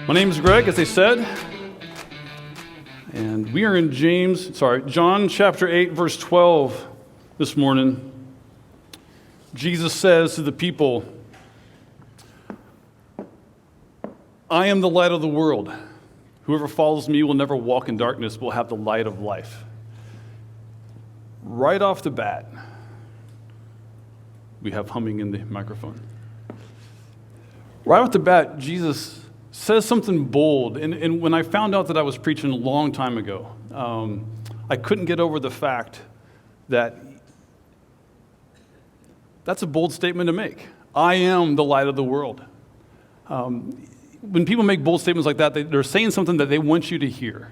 My name is Greg, as they said, and we are in John chapter 8, verse 12 this morning. Jesus says to the people, I am the light of the world. Whoever follows me will never walk in darkness, but will have the light of life. Right off the bat, we have humming in the microphone. Right off the bat, Jesus says something bold. And when I found out that I was preaching a long time ago, I couldn't get over the fact that that's a bold statement to make. I am the light of the world. When people make bold statements like that, they're saying something that they want you to hear.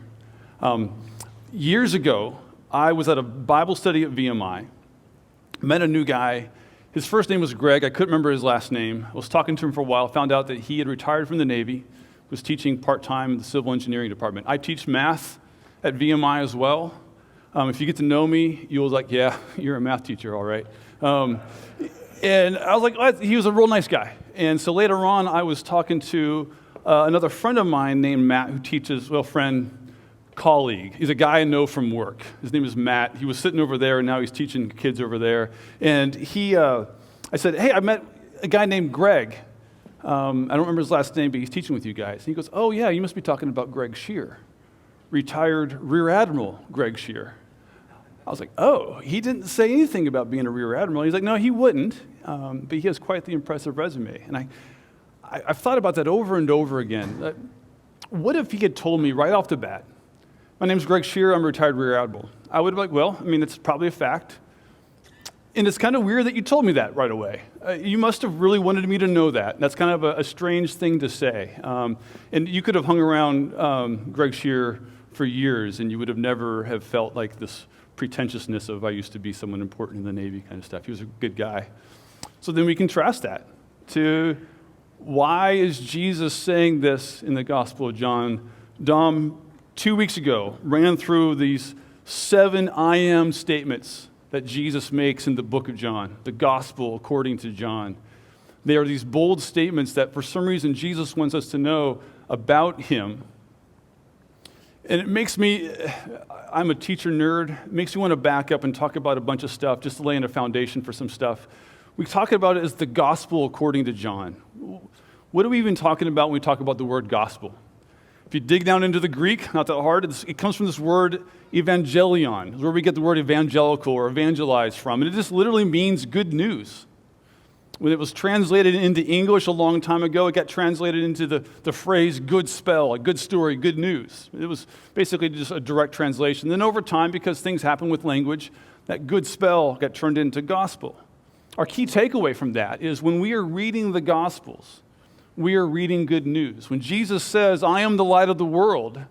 Years ago, I was at a Bible study at VMI, met a new guy. His first name was Greg. I couldn't remember his last name. I was talking to him for a while, found out that he had retired from the Navy, was teaching part-time in the civil engineering department. I teach math at VMI as well. If you get to know me, you'll like, yeah, you're a math teacher, all right. And I was like, oh, he was a real nice guy. And so later on, I was talking to another friend of mine named Matt, who teaches, colleague. He's a guy I know from work. His name is Matt. He was sitting over there, and now he's teaching kids over there. And I said, hey, I met a guy named Greg. I don't remember his last name, but he's teaching with you guys. And he goes, oh, yeah, you must be talking about Greg Shear, retired Rear Admiral Greg Shear. I was like, oh, he didn't say anything about being a Rear Admiral. He's like, no, he wouldn't, but he has quite the impressive resume. And I've thought about that over and over again. What if he had told me right off the bat, my name's Greg Shear, I'm a retired Rear Admiral. I would have been like, it's probably a fact. And it's kind of weird that you told me that right away. You must have really wanted me to know that. That's kind of a strange thing to say. And you could have hung around Greg Shear for years, and you would have never have felt like this pretentiousness of I used to be someone important in the Navy kind of stuff. He was a good guy. So then we contrast that to why is Jesus saying this in the Gospel of John? Dom, 2 weeks ago, ran through these 7 I am statements that Jesus makes in the book of John, the Gospel according to John. They are these bold statements that for some reason Jesus wants us to know about him. And it makes me, I'm a teacher nerd, it makes me want to back up and talk about a bunch of stuff, just laying a foundation for some stuff. We talk about it as the Gospel according to John. What are we even talking about when we talk about the word gospel? If you dig down into the Greek, not that hard, it comes from this word evangelion. It's where we get the word evangelical or evangelize from. And it just literally means good news. When it was translated into English a long time ago, it got translated into the phrase good spell, a good story, good news. It was basically just a direct translation. Then over time, because things happen with language, that good spell got turned into gospel. Our key takeaway from that is when we are reading the Gospels, we are reading good news. When Jesus says, I am the light of the world,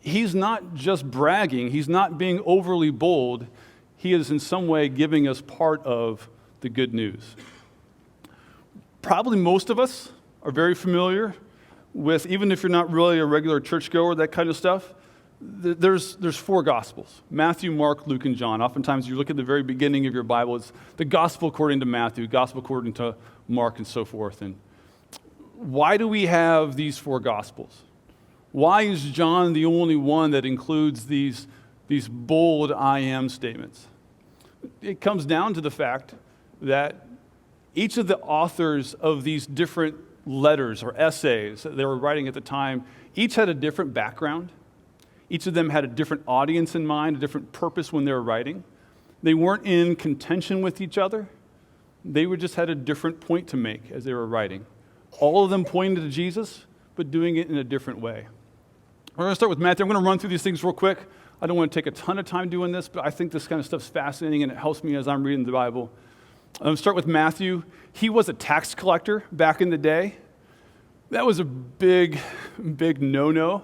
he's not just bragging, he's not being overly bold, he is in some way giving us part of the good news. Probably most of us are very familiar with, even if you're not really a regular churchgoer, that kind of stuff, there's 4 Gospels, Matthew, Mark, Luke, and John. Oftentimes you look at the very beginning of your Bible, it's the Gospel according to Matthew, Gospel according to Mark, and so forth. And why do we have these 4 Gospels? Why is John the only one that includes these bold I am statements? It comes down to the fact that each of the authors of these different letters or essays that they were writing at the time, each had a different background. Each of them had a different audience in mind, a different purpose when they were writing. They weren't in contention with each other. They just had a different point to make as they were writing. All of them pointing to Jesus, but doing it in a different way. We're going to start with Matthew. I'm going to run through these things real quick. I don't want to take a ton of time doing this, but I think this kind of stuff's fascinating, and it helps me as I'm reading the Bible. I'm going to start with Matthew. He was a tax collector back in the day. That was a big, big no-no,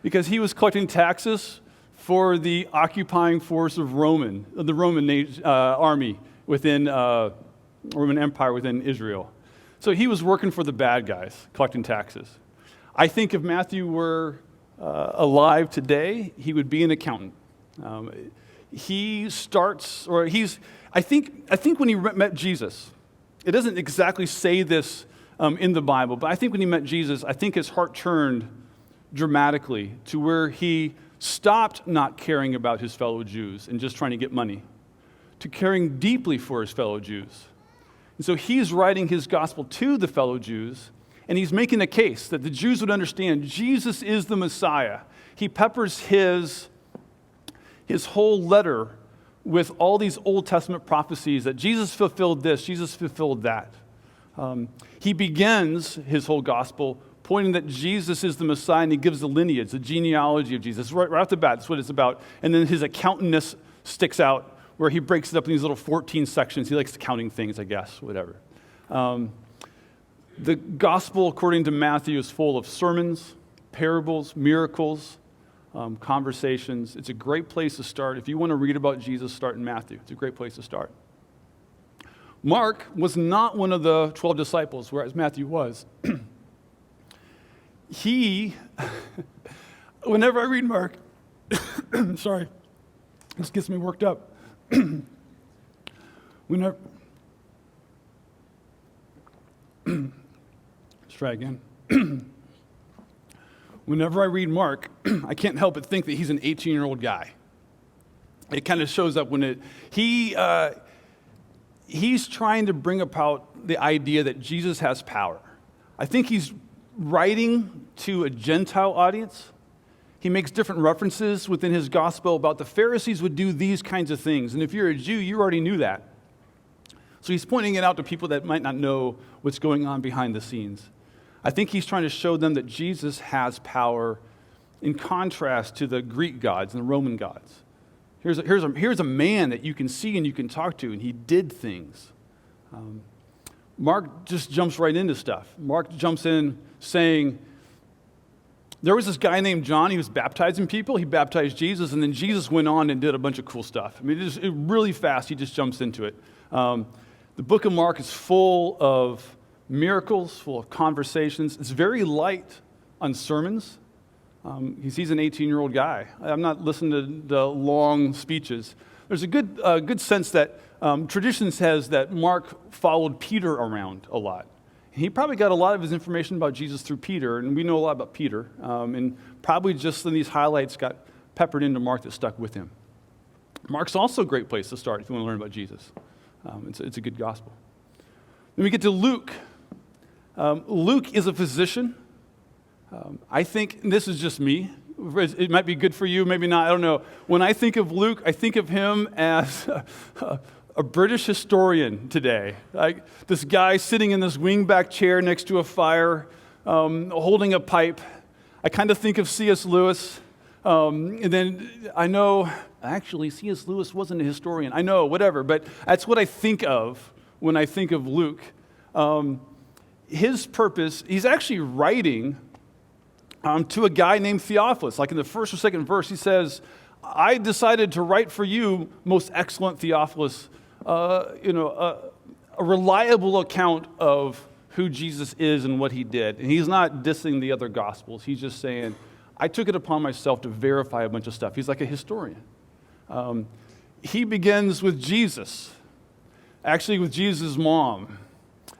because he was collecting taxes for the occupying force of the Roman army within Roman Empire within Israel. So he was working for the bad guys, collecting taxes. I think if Matthew were alive today, he would be an accountant. I think when he met Jesus, it doesn't exactly say this in the Bible. But I think when he met Jesus, I think his heart turned dramatically to where he stopped not caring about his fellow Jews and just trying to get money, to caring deeply for his fellow Jews. And so he's writing his gospel to the fellow Jews, and he's making a case that the Jews would understand Jesus is the Messiah. He peppers his whole letter with all these Old Testament prophecies that Jesus fulfilled this, Jesus fulfilled that. He begins his whole gospel pointing that Jesus is the Messiah, and he gives the lineage, the genealogy of Jesus. Right off the bat, that's what it's about. And then his accountantness sticks out, where he breaks it up in these little 14 sections. He likes counting things, I guess, whatever. The gospel, according to Matthew, is full of sermons, parables, miracles, conversations. It's a great place to start. If you want to read about Jesus, start in Matthew. It's a great place to start. Mark was not one of the 12 disciples, whereas Matthew was. Whenever I read Mark, sorry, this gets me worked up. Let's try again. Whenever I read Mark, I can't help but think that he's an 18-year-old guy. It kind of shows up when he's trying to bring about the idea that Jesus has power. I think he's writing to a Gentile audience. He makes different references within his gospel about the Pharisees would do these kinds of things. And if you're a Jew, you already knew that. So he's pointing it out to people that might not know what's going on behind the scenes. I think he's trying to show them that Jesus has power in contrast to the Greek gods and the Roman gods. Here's a man that you can see and you can talk to, and he did things. Mark just jumps right into stuff. Mark jumps in saying, there was this guy named John. He was baptizing people. He baptized Jesus, and then Jesus went on and did a bunch of cool stuff. I mean, it really fast. He just jumps into it. The book of Mark is full of miracles, full of conversations. It's very light on sermons. He's an 18-year-old guy. I'm not listening to the long speeches. There's a good sense that tradition says that Mark followed Peter around a lot. He probably got a lot of his information about Jesus through Peter, and we know a lot about Peter, and probably just then these highlights got peppered into Mark that stuck with him. Mark's also a great place to start if you want to learn about Jesus. It's a good gospel. Then we get to Luke. Luke is a physician. I think, and this is just me, it might be good for you, maybe not, I don't know. When I think of Luke, I think of him as a British historian today. Like this guy sitting in this wingback chair next to a fire, holding a pipe. I kind of think of C.S. Lewis. And then I know, actually, C.S. Lewis wasn't a historian. I know, whatever, but that's what I think of when I think of Luke. His purpose, he's actually writing to a guy named Theophilus. Like in the first or second verse, he says, I decided to write for you, most excellent Theophilus, a reliable account of who Jesus is and what he did. And he's not dissing the other gospels. He's just saying, I took it upon myself to verify a bunch of stuff. He's like a historian. He begins with Jesus, actually with Jesus' mom,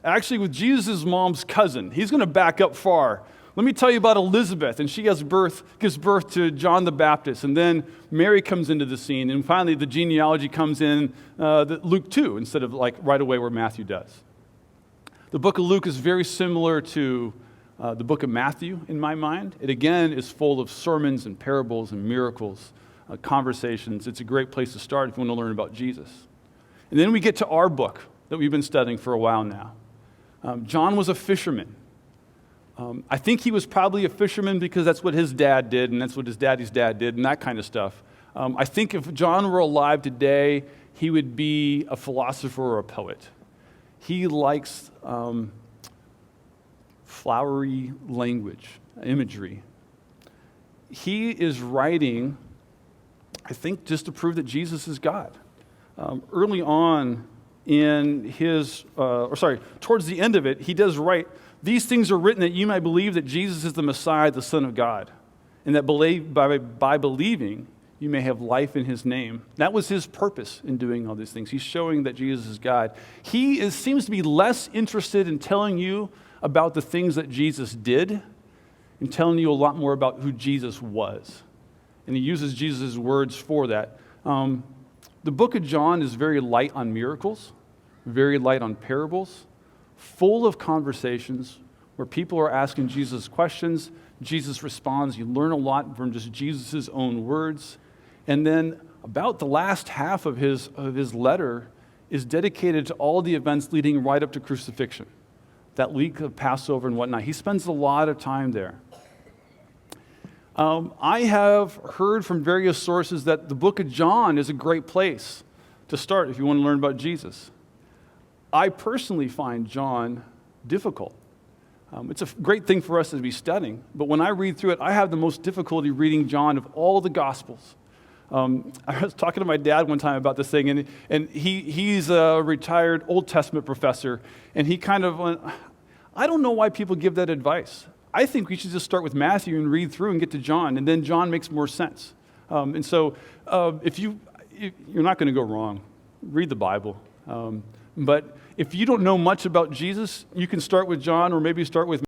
actually with Jesus' mom's cousin. He's going to back up far. Let me tell you about Elizabeth, and she gives birth to John the Baptist, and then Mary comes into the scene, and finally the genealogy comes in Luke 2 instead of like right away where Matthew does. The book of Luke is very similar to the book of Matthew in my mind. It again is full of sermons and parables and miracles, conversations. It's a great place to start if you want to learn about Jesus. And then we get to our book that we've been studying for a while now. John was a fisherman. I think he was probably a fisherman because that's what his dad did, and that's what his daddy's dad did, and that kind of stuff. I think if John were alive today, he would be a philosopher or a poet. He likes flowery language, imagery. He is writing, I think, just to prove that Jesus is God. Early on in towards the end of it, he does write, these things are written that you might believe that Jesus is the Messiah, the Son of God, and that by believing, you may have life in his name. That was his purpose in doing all these things. He's showing that Jesus is God. He seems to be less interested in telling you about the things that Jesus did and telling you a lot more about who Jesus was. And he uses Jesus' words for that. The book of John is very light on miracles, very light on parables, full of conversations where people are asking Jesus questions. Jesus responds. You learn a lot from just Jesus' own words. And then about the last half of his letter is dedicated to all the events leading right up to crucifixion, that week of Passover and whatnot. He spends a lot of time there. I have heard from various sources that the book of John is a great place to start if you want to learn about Jesus. I personally find John difficult. It's a great thing for us to be studying, but when I read through it, I have the most difficulty reading John of all the Gospels. I was talking to my dad one time about this thing, and he's a retired Old Testament professor, and he kind of went, I don't know why people give that advice. I think we should just start with Matthew and read through and get to John, and then John makes more sense. And so you're not going to go wrong. Read the Bible. But if you don't know much about Jesus, you can start with John or maybe start with